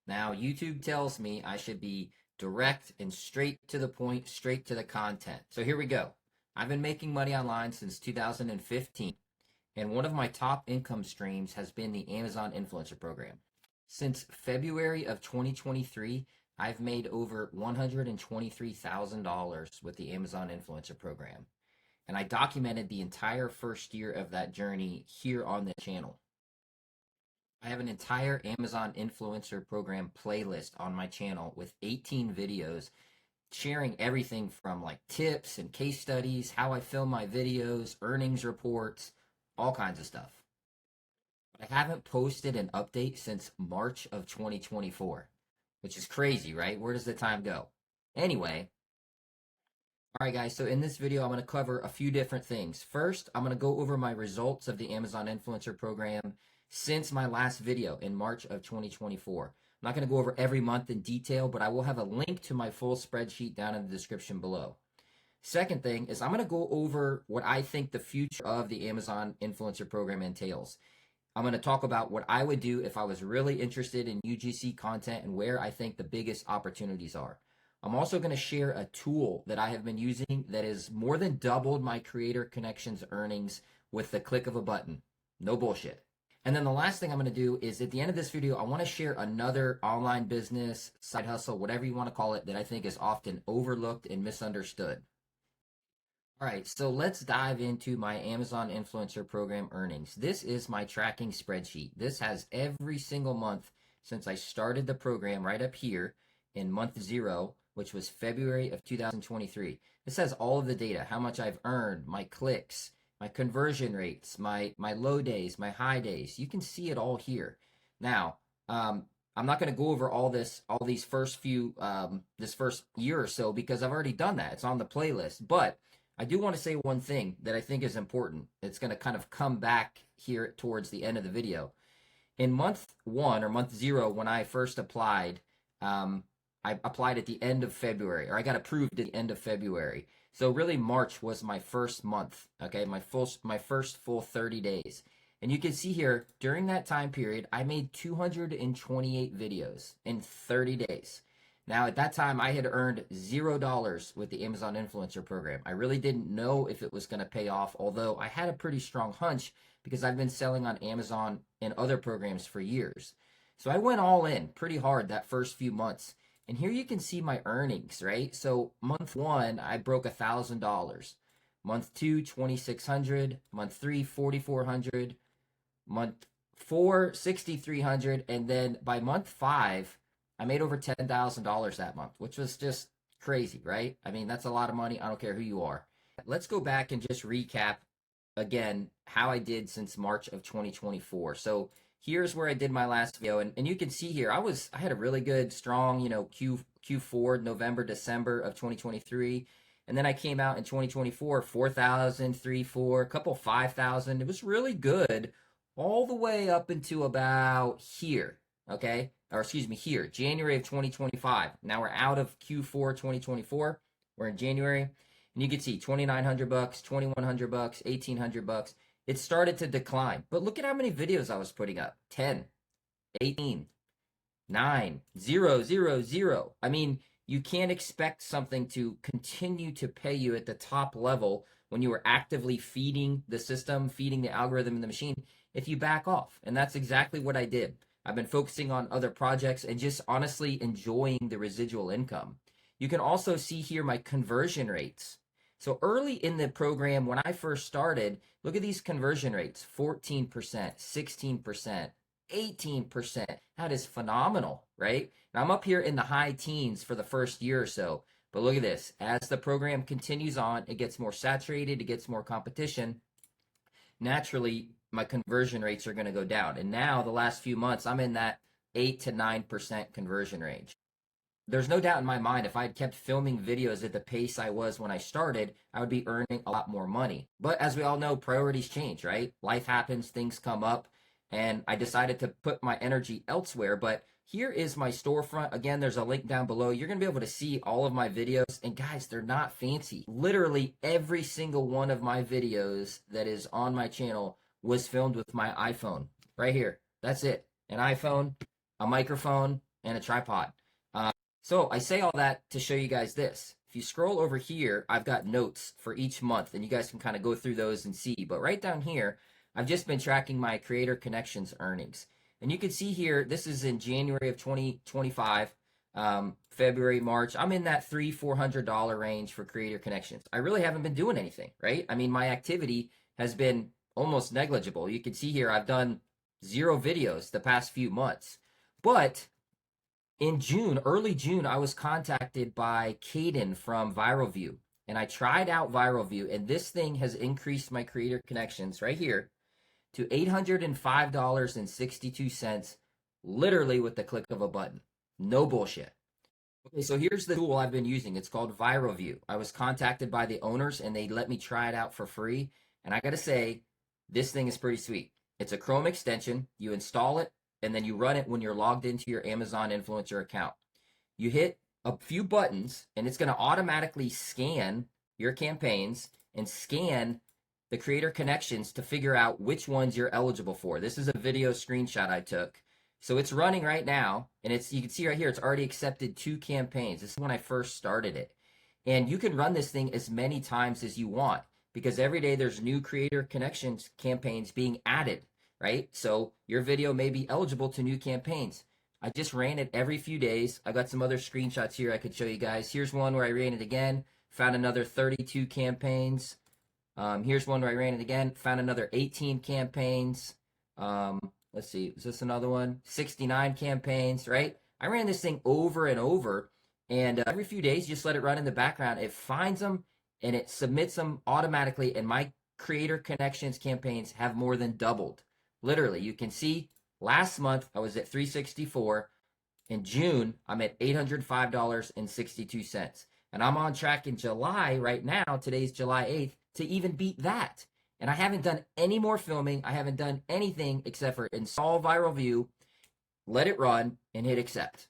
Now, YouTube tells me I should be direct and straight to the point, straight to the content. So here we go. I've been making money online since 2015, and one of my top income streams has been the Amazon Influencer Program. Since February of 2023, I've made over $123,000 with the Amazon Influencer Program. And I documented the entire first year of that journey here on the channel. I have an entire Amazon Influencer Program playlist on my channel with 18 videos sharing everything from like tips and case studies, how I film my videos, earnings reports, all kinds of stuff. But I haven't posted an update since March of 2024, which is crazy, right? Where does the time go? Anyway, all right, guys, so in this video, I'm going to cover a few different things. First, I'm going to go over my results of the Amazon Influencer Program since my last video in March of 2024. I'm not going to go over every month in detail, but I will have a link to my full spreadsheet down in the description below. Second thing is I'm going to go over what I think the future of the Amazon Influencer Program entails. I'm going to talk about what I would do if I was really interested in UGC content and where I think the biggest opportunities are. I'm also going to share a tool that I have been using that has more than doubled my Creator Connections earnings with the click of a button. No bullshit. And then the last thing I'm going to do is at the end of this video, I want to share another online business, side hustle, whatever you want to call it, that I think is often overlooked and misunderstood. All right, so let's dive into my Amazon Influencer Program earnings. This is my tracking spreadsheet. This has every single month since I started the program right up here in month 0, which was February of 2023. This has all of the data, how much I've earned, my clicks, my conversion rates, my low days, my high days. You can see it all here. Now, I'm not going to go over all these first few, this first year or so because I've already done that. It's on the playlist. But I do want to say one thing that I think is important. It's going to kind of come back here towards the end of the video. In month 1 or month 0, when I first applied, I applied at the end of February, or I got approved at the end of February. So really March was my first month, okay, my first full 30 days. And you can see here, during that time period, I made 228 videos in 30 days. Now, at that time, I had earned $0 with the Amazon Influencer Program. I really didn't know if it was going to pay off, although I had a pretty strong hunch because I've been selling on Amazon and other programs for years. So I went all in pretty hard that first few months. And here you can see my earnings, right? So month 1, I broke $1,000. Month 2, $2,600. Month 3, $4,400. Month 4, $6,300. And then by month 5, I made over $10,000 that month, which was just crazy, right? I mean, that's a lot of money. I don't care who you are. Let's go back and just recap again how I did since March of 2024. So here's where I did my last video, and you can see here I had a really good strong Q4 November December of 2023, and then I came out in 2024 4,000 3 4 a couple 5,000. It was really good all the way up into about here, okay, or excuse me, here January of 2025. Now we're out of Q4 2024. We're in January, and you can see $2,900, $2,100, $1,800. It started to decline. But look at how many videos I was putting up. 10, 18, 9, 0, 0, 0. I mean, you can't expect something to continue to pay you at the top level when you are actively feeding the system, feeding the algorithm in the machine, if you back off. And that's exactly what I did. I've been focusing on other projects and just honestly enjoying the residual income. You can also see here my conversion rates. So early in the program, when I first started, look at these conversion rates, 14%, 16%, 18%. That is phenomenal, right? Now I'm up here in the high teens for the first year or so. But look at this. As the program continues on, it gets more saturated, it gets more competition. Naturally, my conversion rates are going to go down. And now the last few months, I'm in that 8 to 9% conversion range. There's no doubt in my mind, if I had kept filming videos at the pace I was when I started, I would be earning a lot more money. But as we all know, priorities change, right? Life happens, things come up, and I decided to put my energy elsewhere. But here is my storefront. Again, there's a link down below. You're going to be able to see all of my videos. And guys, they're not fancy. Literally every single one of my videos that is on my channel was filmed with my iPhone right here. That's it. An iPhone, a microphone, and a tripod. So I say all that to show you guys this. If you scroll over here, I've got notes for each month, and you guys can kind of go through those and see. But right down here, I've just been tracking my Creator Connections earnings. And you can see here, this is in January of 2025, February, March. I'm in that $300-$400 range for Creator Connections. I really haven't been doing anything, right? I mean, my activity has been almost negligible. You can see here, I've done 0 videos the past few months. But in June, early June, I was contacted by Caden from ViralView, and I tried out ViralView, and this thing has increased my Creator Connections right here to $805.62, literally with the click of a button. No bullshit. Okay, so here's the tool I've been using. It's called ViralView. I was contacted by the owners, and they let me try it out for free, and I gotta say, this thing is pretty sweet. It's a Chrome extension. You install it, and then you run it when you're logged into your Amazon influencer account. You hit a few buttons, and it's going to automatically scan your campaigns and scan the Creator Connections to figure out which ones you're eligible for. This is a video screenshot I took. So it's running right now, and you can see right here, it's already accepted 2 campaigns. This is when I first started it. And you can run this thing as many times as you want, because every day there's new Creator Connections campaigns being added, right? So your video may be eligible to new campaigns. I just ran it every few days. I got some other screenshots here I could show you guys. Here's one where I ran it again, found another 32 campaigns. Here's one where I ran it again, found another 18 campaigns. Let's see, is this another one? 69 campaigns, right? I ran this thing over and over, and every few days, just let it run in the background. It finds them, and it submits them automatically, and my Creator Connections campaigns have more than doubled. Literally, you can see last month I was at 364. In June, I'm at $805.62. And I'm on track in July right now, today's July 8th, to even beat that. And I haven't done any more filming. I haven't done anything except for install ViralView, let it run, and hit accept.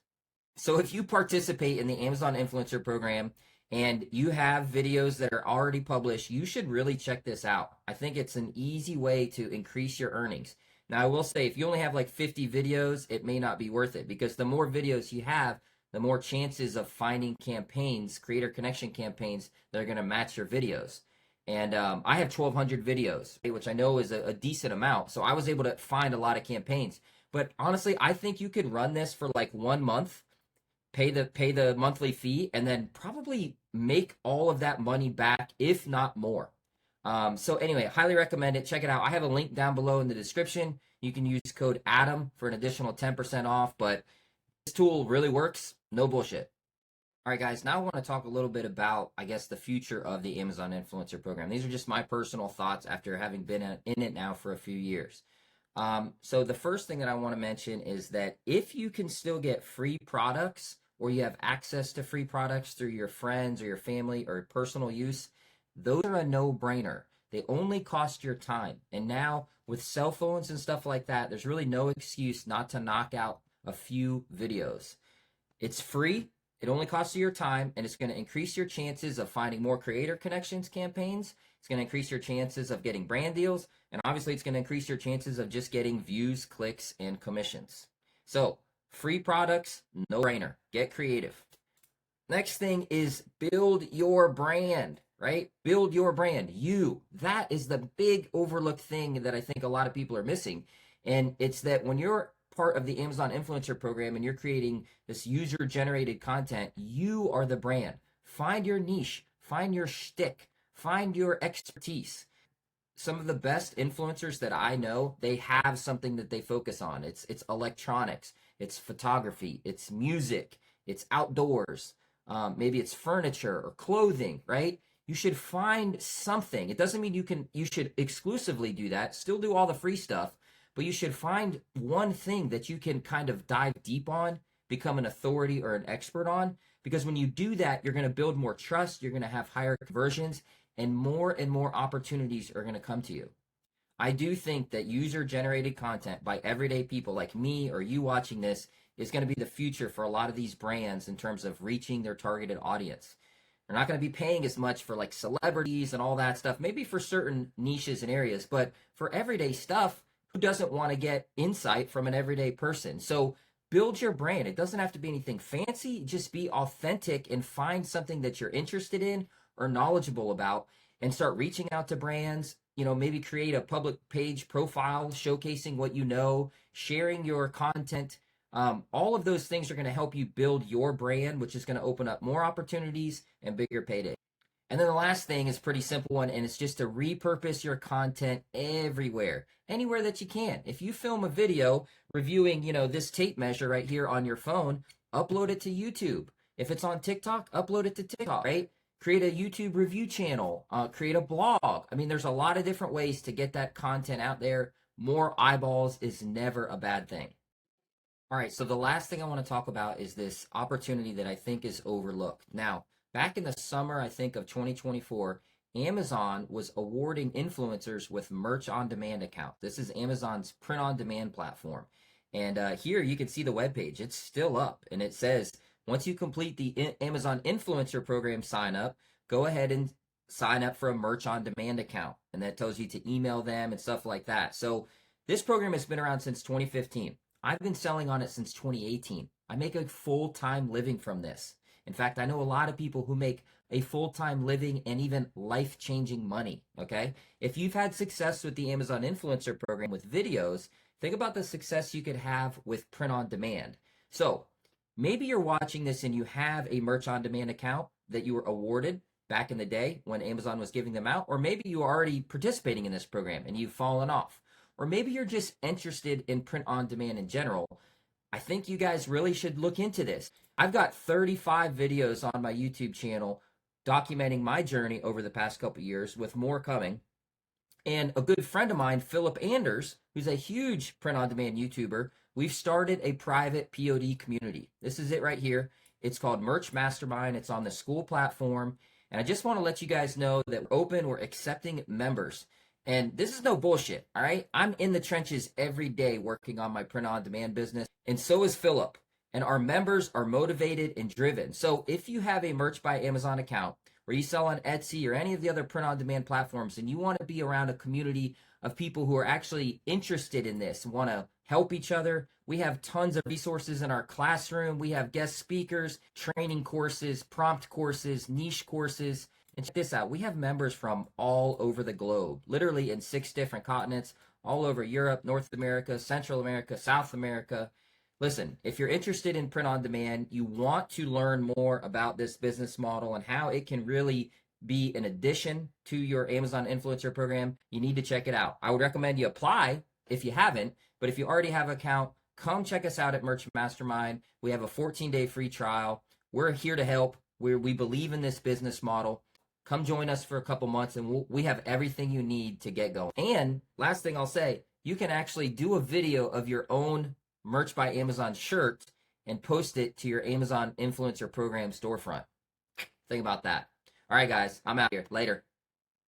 So if you participate in the Amazon Influencer Program and you have videos that are already published, you should really check this out. I think it's an easy way to increase your earnings. Now, I will say, if you only have like 50 videos, it may not be worth it, because the more videos you have, the more chances of finding campaigns, Creator Connection campaigns, that are going to match your videos. And I have 1,200 videos, which I know is a decent amount. So I was able to find a lot of campaigns. But honestly, I think you could run this for like 1 month, pay the monthly fee, and then probably make all of that money back, if not more. So anyway, highly recommend it. Check it out. I have a link down below in the description. You can use code ADAM for an additional 10% off, but this tool really works. No bullshit. All right, guys, now I want to talk a little bit about, I guess, the future of the Amazon Influencer Program. These are just my personal thoughts after having been in it now for a few years. So the first thing that I want to mention is that if you can still get free products, or you have access to free products through your friends or your family or personal use, those are a no-brainer. They only cost your time. And now with cell phones and stuff like that, there's really no excuse not to knock out a few videos. It's free. It only costs you your time, and it's going to increase your chances of finding more Creator Connections campaigns. It's going to increase your chances of getting brand deals, and obviously it's going to increase your chances of just getting views, clicks, and commissions. So free products, no brainer. Get creative. Next thing is build your brand, right? Build your brand. That is the big overlooked thing that I think a lot of people are missing. And it's that when you're part of the Amazon Influencer Program and you're creating this user-generated content, you are the brand. Find your niche. Find your shtick. Find your expertise. Some of the best influencers that I know, they have something that they focus on. It's electronics. It's photography. It's music. It's outdoors. Maybe it's furniture or clothing, right? You should find something. It doesn't mean you should exclusively do that. Still do all the free stuff. But you should find one thing that you can kind of dive deep on, become an authority or an expert on, because when you do that, you're going to build more trust, you're going to have higher conversions, and more opportunities are going to come to you. I do think that user-generated content by everyday people like me or you watching this is going to be the future for a lot of these brands in terms of reaching their targeted audience. They're not going to be paying as much for like celebrities and all that stuff, maybe for certain niches and areas, but for everyday stuff, who doesn't want to get insight from an everyday person? So build your brand. It doesn't have to be anything fancy. Just be authentic and find something that you're interested in or knowledgeable about and start reaching out to brands. Maybe create a public page profile showcasing what you know, sharing your content. All of those things are going to help you build your brand, which is going to open up more opportunities and bigger payday. And then the last thing is pretty simple one, and it's just to repurpose your content everywhere, anywhere that you can. If you film a video reviewing, this tape measure right here on your phone, upload it to YouTube. If it's on TikTok, upload it to TikTok, right? Create a YouTube review channel, create a blog. I mean, there's a lot of different ways to get that content out there. More eyeballs is never a bad thing. All right, so the last thing I want to talk about is this opportunity that I think is overlooked. Now, back in the summer, I think, of 2024, Amazon was awarding influencers with merch on demand account. This is Amazon's print on demand platform. And here you can see the webpage. It's still up, and it says, once you complete the Amazon influencer program sign up, go ahead and sign up for a merch on demand account. And that tells you to email them and stuff like that. So this program has been around since 2015. I've been selling on it since 2018. I make a full-time living from this. In fact, I know a lot of people who make a full-time living and even life-changing money, okay? If you've had success with the Amazon Influencer program with videos, think about the success you could have with print on demand. So maybe you're watching this and you have a merch on demand account that you were awarded back in the day when Amazon was giving them out, or maybe you are already participating in this program and you've fallen off. Or maybe you're just interested in print on demand in general. I think you guys really should look into this. I've got 35 videos on my YouTube channel documenting my journey over the past couple years, with more coming. And a good friend of mine, Philip Anders, who's a huge print on demand YouTuber, we've started a private POD community. This is it right here. It's called Merch Mastermind. It's on the school platform. And I just want to let you guys know that we're open, we're accepting members. And this is no bullshit, all right? I'm in the trenches every day working on my print-on-demand business, and so is Philip. And our members are motivated and driven. So if you have a Merch by Amazon account, or you sell on Etsy or any of the other print-on-demand platforms, and you want to be around a community of people who are actually interested in this, want to help each other, we have tons of resources in our classroom. We have guest speakers, training courses, prompt courses, niche courses. And check this out, we have members from all over the globe, literally in 6 different continents, all over Europe, North America, Central America, South America. Listen, if you're interested in print on demand, you want to learn more about this business model and how it can really be an addition to your Amazon influencer program, you need to check it out. I would recommend you apply if you haven't, but if you already have an account, come check us out at Merch Mastermind. We have a 14-day free trial. We're here to help. We believe in this business model. Come join us for a couple months, and we have everything you need to get going. And last thing I'll say, you can actually do a video of your own Merch by Amazon shirt and post it to your Amazon Influencer Program storefront. Think about that. All right, guys, I'm out here. Later.